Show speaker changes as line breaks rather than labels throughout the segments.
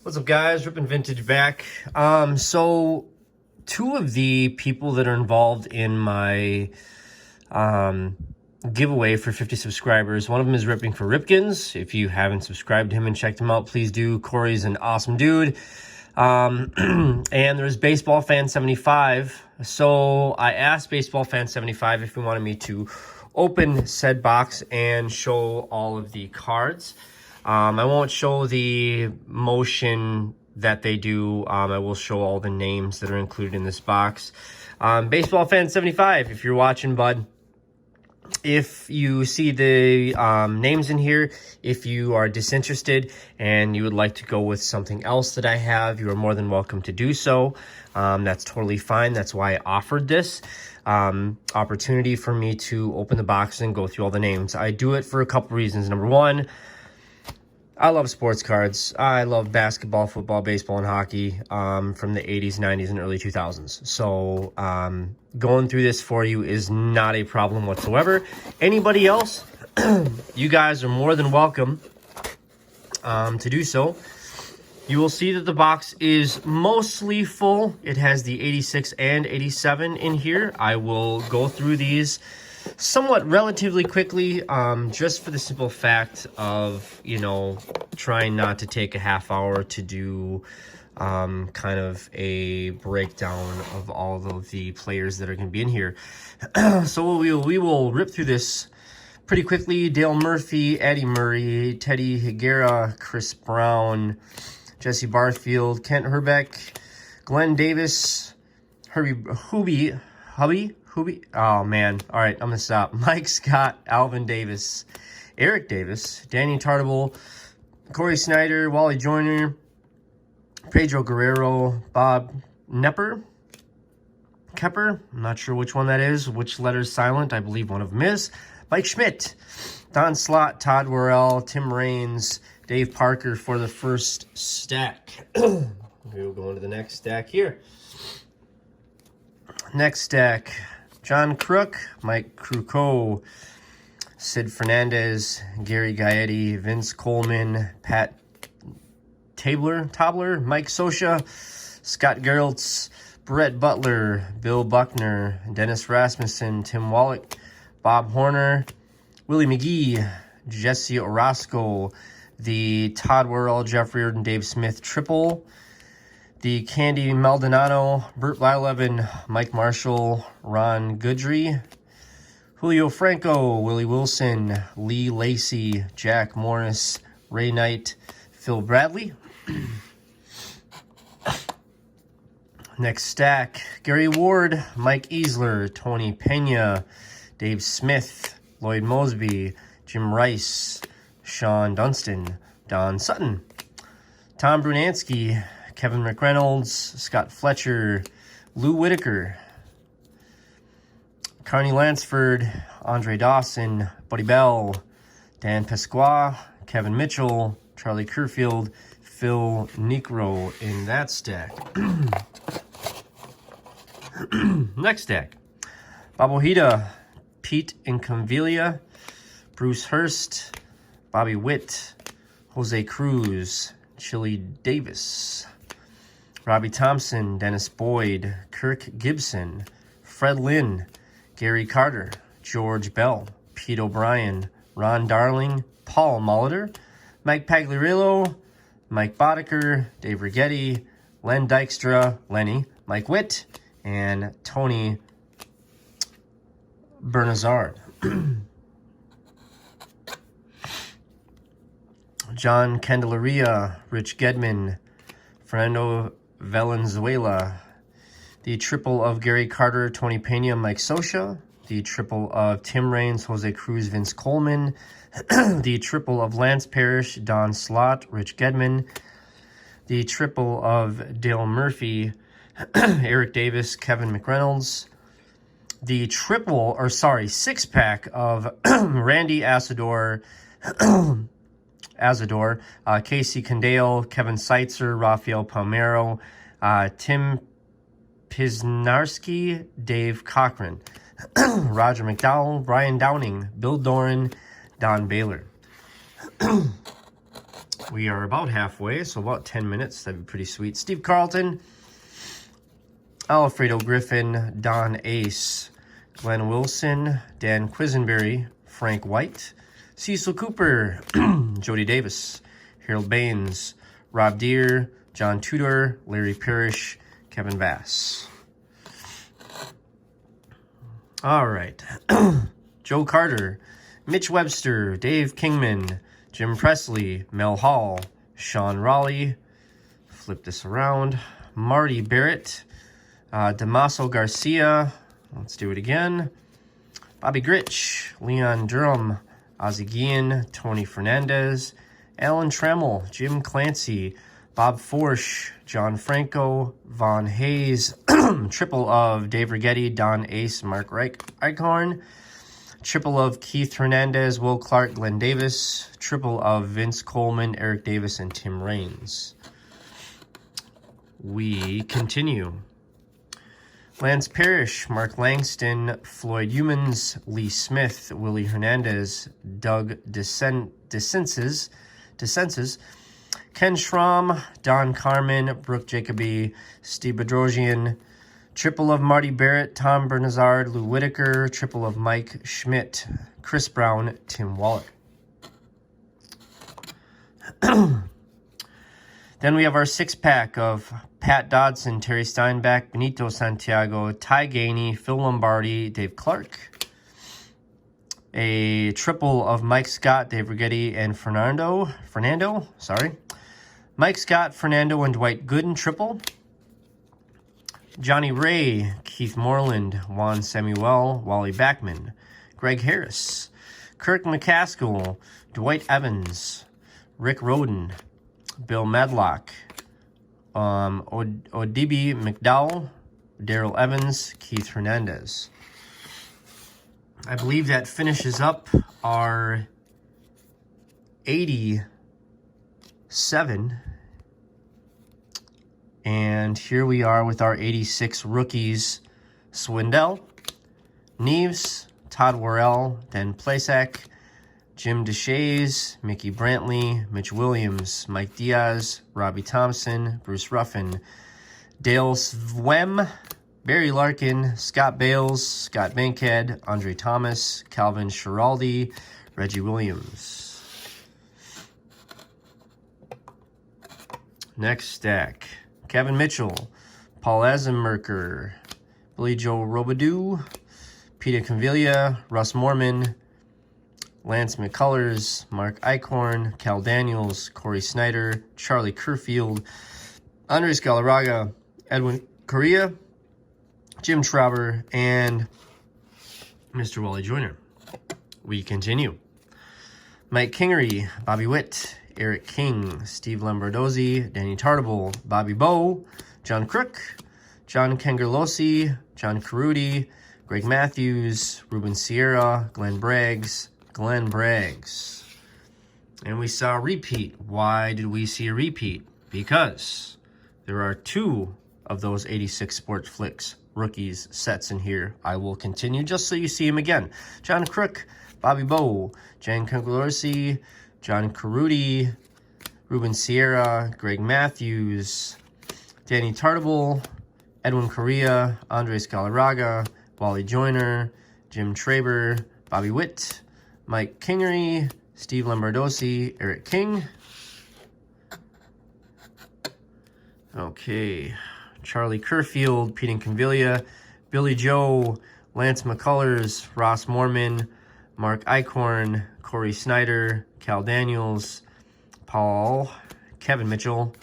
What's up, guys? Rippin' Vintage back. So two of the people that are involved in my giveaway for 50 subscribers, one of them is Ripping for Ripkins. If you haven't subscribed to him and checked him out, please do. Corey's an awesome dude. And there's Baseball Fan 75. So I asked Baseball Fan 75 if he wanted me to open said box and show all of the cards. I won't show the motion that they do. I will show all the names that are included in this box. Baseball Fan 75, if you're watching, bud, if you see the names in here, if you are disinterested and you would like to go with something else that I have, you are more than welcome to do so. That's totally fine. That's why I offered this opportunity for me to open the box and go through all the names. I do it for a couple reasons. Number one, I love sports cards. I love basketball, football, baseball, and hockey from the 80s, 90s, and early 2000s. So going through this for you is not a problem whatsoever. Anybody else, you guys are more than welcome to do so. You will see that the box is mostly full. It has the 86 and 87 in here. I will go through these somewhat relatively quickly, just for the simple fact of, you know, trying not to take a half hour to do kind of a breakdown of all of the players that are going to be in here. So we will rip through this pretty quickly. Dale Murphy, Eddie Murray, Teddy Higuera, Chris Brown, Jesse Barfield, Kent Herbeck, Glenn Davis, Hubie. Oh, man. All right, I'm going to stop. Mike Scott, Alvin Davis, Eric Davis, Danny Tartable, Corey Snyder, Wally Joyner, Pedro Guerrero, Bob Kepper. I'm not sure which one that is, which letter's silent. I believe one of them is. Mike Schmidt, Don Slott, Todd Worrell, Tim Raines, Dave Parker for the first stack. We'll go into the next stack here. Next stack, John Crook, Mike Cruco, Sid Fernandez, Gary Gaetti, Vince Coleman, Pat Tabler, Mike Sosha, Scott Geraltz, Brett Butler, Bill Buckner, Dennis Rasmussen, Tim Wallach, Bob Horner, Willie McGee, Jesse Orozco, the Todd Worrell, Jeff Reardon, Dave Smith triple, the Candy Maldonado, Burt Blyleven, Mike Marshall, Ron Goodry, Julio Franco, Willie Wilson, Lee Lacey, Jack Morris, Ray Knight, Phil Bradley. Next stack, Gary Ward, Mike Easler, Tony Pena, Dave Smith, Lloyd Mosby, Jim Rice, Sean Dunstan, Don Sutton, Tom Brunansky, Kevin McReynolds, Scott Fletcher, Lou Whitaker, Carney Lansford, Andre Dawson, Buddy Bell, Dan Pesqua, Kevin Mitchell, Charlie Kerfield, Phil Necro in that stack. Next stack, Bob Ojeda, Pete Inconvilia, Bruce Hurst, Bobby Witt, Jose Cruz, Chili Davis, Robbie Thompson, Dennis Boyd, Kirk Gibson, Fred Lynn, Gary Carter, George Bell, Pete O'Brien, Ron Darling, Paul Molitor, Mike Pagliarillo, Mike Boddicker, Dave Righetti, Len Dykstra, Lenny, Mike Witt, and Tony Bernazard. John Candelaria, Rich Gedman, Fernando Valenzuela, the triple of Gary Carter, Tony Pena, Mike Sosha, the triple of Tim Raines, Jose Cruz, Vince Coleman, the triple of Lance Parrish, Don Slott, Rich Gedman, the triple of Dale Murphy, Eric Davis, Kevin McReynolds, the six-pack of Randy Asador, Casey Condale, Kevin Seitzer, Rafael Palmero, Tim Pisnarski, Dave Cochran, Roger McDowell, Brian Downing, Bill Doran, Don Baylor. We are about halfway, so about 10 minutes. That'd be pretty sweet. Steve Carlton, Alfredo Griffin, Don Ace, Glenn Wilson, Dan Quisenberry, Frank White, Cecil Cooper, Jody Davis, Harold Baines, Rob Deere, John Tudor, Larry Parrish, Kevin Bass. All right. Joe Carter, Mitch Webster, Dave Kingman, Jim Presley, Mel Hall, Sean Raleigh, flip this around, Marty Barrett, Damaso Garcia, let's do it again, Bobby Gritch, Leon Durham, Ozzie Guillen, Tony Fernandez, Alan Trammell, Jim Clancy, Bob Forsch, John Franco, Von Hayes, triple of Dave Rigetti, Don Ace, Mark Eichhorn, triple of Keith Hernandez, Will Clark, Glenn Davis, triple of Vince Coleman, Eric Davis, and Tim Raines. We continue. Lance Parrish, Mark Langston, Floyd Humans, Lee Smith, Willie Hernandez, Doug DeSenses, Ken Schramm, Don Carmen, Brooke Jacoby, Steve Bedrosian, triple of Marty Barrett, Tom Bernazard, Lou Whitaker, triple of Mike Schmidt, Chris Brown, Tim Wallach. Then we have our six-pack of Pat Dodson, Terry Steinbach, Benito Santiago, Ty Gainey, Phil Lombardi, Dave Clark. A triple of Mike Scott, Dave Rigetti, and Fernando. Mike Scott, Fernando, and Dwight Gooden, triple. Johnny Ray, Keith Moreland, Juan Samuel, Wally Backman, Greg Harris, Kirk McCaskill, Dwight Evans, Rick Roden, Bill Medlock, Odibi McDowell, Daryl Evans, Keith Hernandez. I believe that finishes up our 87. And here we are with our 86 rookies. Swindell, Neves, Todd Worrell, Dan Plesac, Jim Deshays, Mickey Brantley, Mitch Williams, Mike Diaz, Robbie Thompson, Bruce Ruffin, Dale Swem, Barry Larkin, Scott Bales, Scott Bankhead, Andre Thomas, Calvin Schiraldi, Reggie Williams. Next stack. Kevin Mitchell, Paul Azenmerker, Billy Joe Robidoux, Peter Convilla, Russ Morman, Lance McCullers, Mark Eichhorn, Cal Daniels, Corey Snyder, Charlie Kerfield, Andres Galarraga, Edwin Correa, Jim Trauber, and Mr. Wally Joyner. We continue. Mike Kingery, Bobby Witt, Eric King, Steve Lombardozzi, Danny Tartable, Bobby Bowe, John Crook, John Kengerlosi, John Carudi, Greg Matthews, Ruben Sierra, Glenn Braggs. And we saw a repeat. Why did we see a repeat? Because there are two of those 86 Sportflics rookies sets in here. I will continue just so you see him again. John Crook, Bobby Bowe, Jan Kengerlosi, John Carudi, Ruben Sierra, Greg Matthews, Danny Tartable, Edwin Correa, Andres Galarraga, Wally Joyner, Jim Traber, Bobby Witt, Mike Kingery, Steve Lombardozzi, Eric King. Okay, Charlie Kerfield, Pete Convilla, Billy Joe, Lance McCullers, Ross Morman, Mark Eichhorn, Corey Snyder, Cal Daniels, Paul, Kevin Mitchell,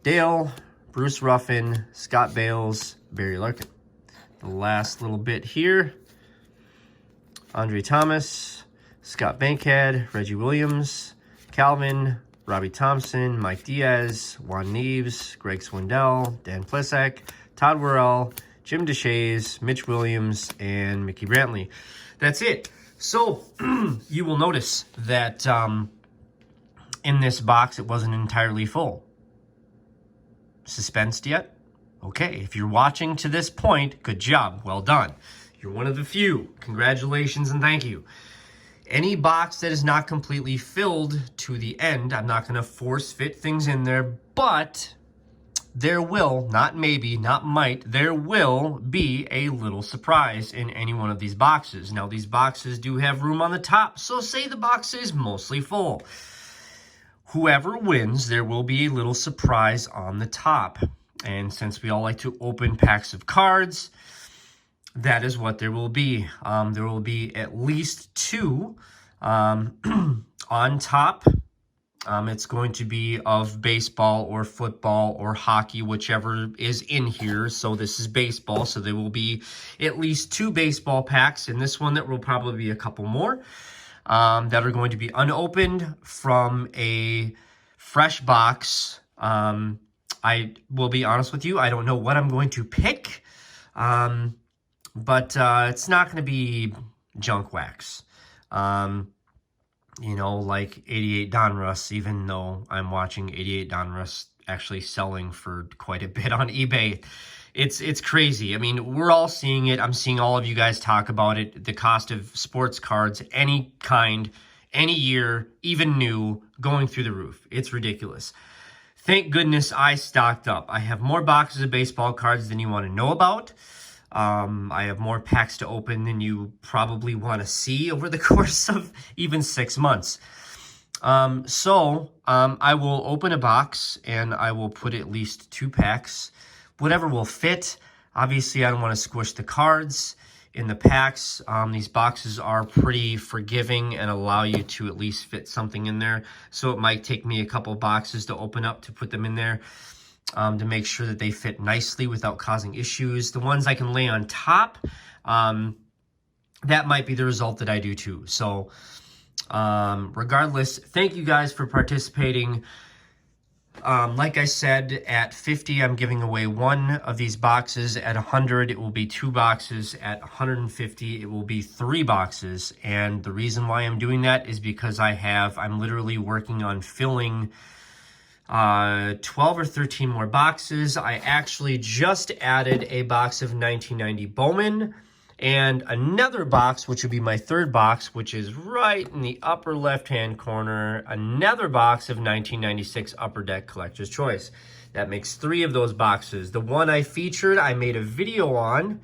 Dale, Bruce Ruffin, Scott Bales, Barry Larkin. The last little bit here, Andre Thomas, Scott Bankhead, Reggie Williams, Calvin, Robbie Thompson, Mike Diaz, Juan Neves, Greg Swindell, Dan Plesac, Todd Worrell, Jim Deshays, Mitch Williams, and Mickey Brantley. That's it. So you will notice that in this box, it wasn't entirely full. Suspensed yet? Okay, if you're watching to this point, good job. Well done. You're one of the few. Congratulations and thank you. Any box that is not completely filled to the end, I'm not going to force fit things in there, but there will, not maybe, not might, there will be a little surprise in any one of these boxes. Now, these boxes do have room on the top, so say the box is mostly full. Whoever wins, there will be a little surprise on the top. And since we all like to open packs of cards, that is what there will be. There will be at least 2 on top. It's going to be of baseball or football or hockey, whichever is in here. So this is baseball, so there will be at least 2 baseball packs. In this one, there will probably be a couple more that are going to be unopened from a fresh box. I will be honest with you, I don't know what I'm going to pick. But it's not going to be junk wax. You know, like 88 Donruss, even though I'm watching 88 Donruss actually selling for quite a bit on eBay. It's crazy. I mean, we're all seeing it. I'm seeing all of you guys talk about it. The cost of sports cards, any kind, any year, even new, going through the roof. It's ridiculous. Thank goodness I stocked up. I have more boxes of baseball cards than you want to know about. I have more packs to open than you probably want to see over the course of even 6 months. I will open a box and I will put at least 2 packs, whatever will fit. Obviously, I don't want to squish the cards in the packs. These boxes are pretty forgiving and allow you to at least fit something in there. So it might take me a couple boxes to open up to put them in there. To make sure that they fit nicely without causing issues. The ones I can lay on top, that might be the result that I do too. So regardless, thank you guys for participating. Like I said, at 50, I'm giving away 1 of these boxes. At 100, it will be 2 boxes. At 150, it will be 3 boxes. And the reason why I'm doing that is because I'm literally working on filling 12 or 13 more boxes. I actually just added a box of 1990 Bowman and another box, which would be my 3rd box, which is right in the upper left-hand corner, another box of 1996 Upper Deck Collector's Choice. That makes 3 of those boxes. The one I featured, I made a video on.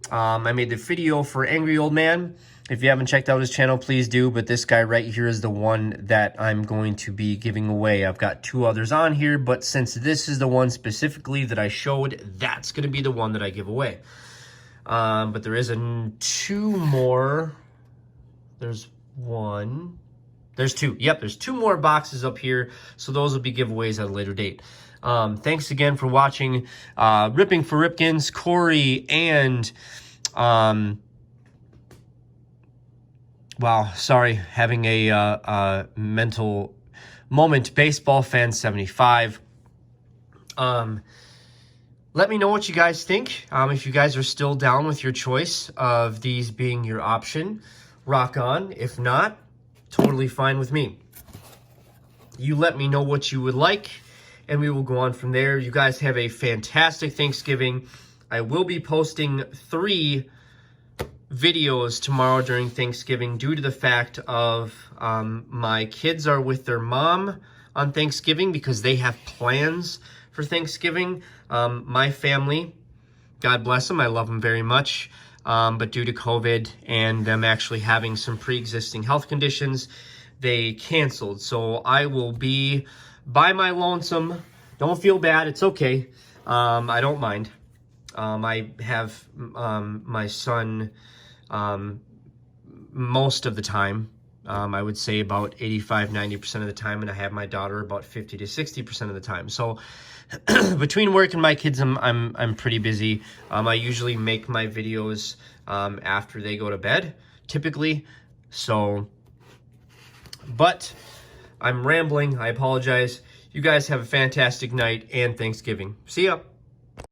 I made the video for Angry Old Man. If you haven't checked out his channel, please do. But this guy right here is the one that I'm going to be giving away. I've got 2 others on here, but since this is the one specifically that I showed, that's going to be the one that I give away. But there is 2 more. There's 1. There's 2. Yep, there's 2 more boxes up here. So those will be giveaways at a later date. Thanks again for watching Ripping for Ripkins, Corey, and... wow, sorry, having a mental moment. Baseball Fan 75. Let me know what you guys think. If you guys are still down with your choice of these being your option, rock on. If not, totally fine with me. You let me know what you would like, and we will go on from there. You guys have a fantastic Thanksgiving. I will be posting 3 videos tomorrow during Thanksgiving due to the fact of my kids are with their mom on Thanksgiving because they have plans for Thanksgiving. My family, God bless them, I love them very much, but due to COVID and them actually having some pre-existing health conditions, they canceled. So I will be by my lonesome. Don't feel bad, it's okay. I don't mind. I have my son most of the time. I would say about 85-90% of the time, and I have my daughter about 50 to 60% of the time. So between work and my kids, I'm pretty busy. I usually make my videos after they go to bed, typically. So, but I'm rambling. I apologize. You guys have a fantastic night and Thanksgiving. See ya.